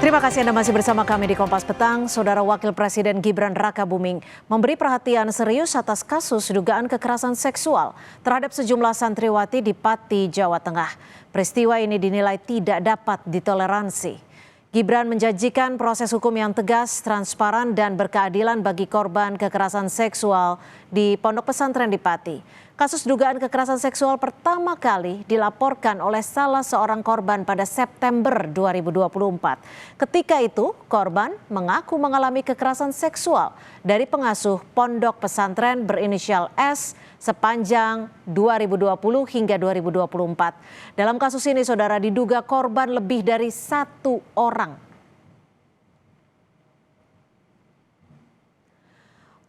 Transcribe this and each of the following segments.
Terima kasih Anda masih bersama kami di Kompas Petang. Saudara Wakil Presiden Gibran Rakabuming memberi perhatian serius atas kasus dugaan kekerasan seksual terhadap sejumlah santriwati di Pati, Jawa Tengah. Peristiwa ini dinilai tidak dapat ditoleransi. Gibran menjanjikan proses hukum yang tegas, transparan, dan berkeadilan bagi korban kekerasan seksual di Pondok Pesantren di Pati. Kasus dugaan kekerasan seksual pertama kali dilaporkan oleh salah seorang korban pada September 2024. Ketika itu, korban mengaku mengalami kekerasan seksual dari pengasuh Pondok Pesantren berinisial S sepanjang 2020 hingga 2024. Dalam kasus ini, saudara, diduga korban lebih dari satu orang.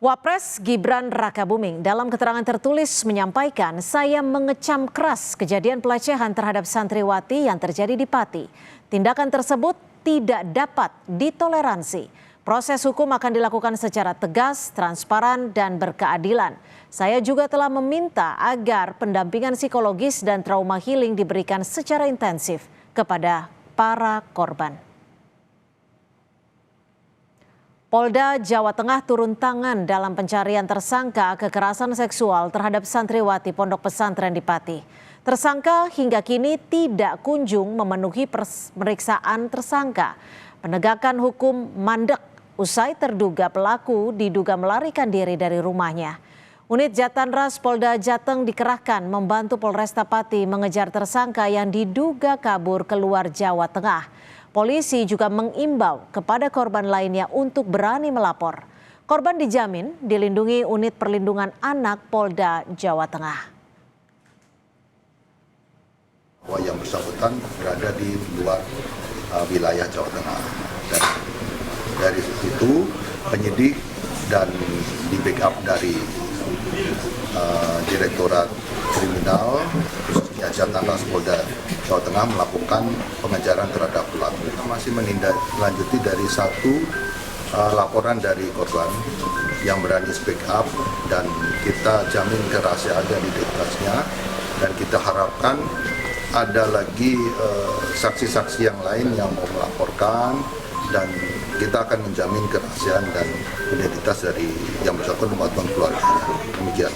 Wapres Gibran Rakabuming dalam keterangan tertulis menyampaikan, "Saya mengecam keras kejadian pelecehan terhadap santriwati yang terjadi di Pati. Tindakan tersebut tidak dapat ditoleransi. Proses hukum akan dilakukan secara tegas, transparan, dan berkeadilan. Saya juga telah meminta agar pendampingan psikologis dan trauma healing diberikan secara intensif kepada para korban." Polda Jawa Tengah turun tangan dalam pencarian tersangka kekerasan seksual terhadap santriwati Pondok Pesantren di Pati. Tersangka hingga kini tidak kunjung memenuhi pemeriksaan tersangka. Penegakan hukum mandek usai terduga pelaku diduga melarikan diri dari rumahnya. Unit Jatanras Polda Jateng dikerahkan membantu Polresta Pati mengejar tersangka yang diduga kabur keluar Jawa Tengah. Polisi juga mengimbau kepada korban lainnya untuk berani melapor. Korban dijamin dilindungi Unit Perlindungan Anak Polda Jawa Tengah. Bahwa yang bersangkutan berada di luar wilayah Jawa Tengah. Dan dari situ penyidik dan di backup dari Direktorat Kriminal khususnya Jatanras Polda Jawa Tengah melakukan pengejaran terhadap pelaku. Masih menindaklanjuti dari satu laporan dari korban yang berani speak up dan kita jamin kerahasiaan dan identitasnya, dan kita harapkan ada lagi saksi-saksi yang lain yang mau melaporkan, dan kita akan menjamin kerahasiaan dan identitas dari yang bersangkutan maupun keluarganya. Demikian.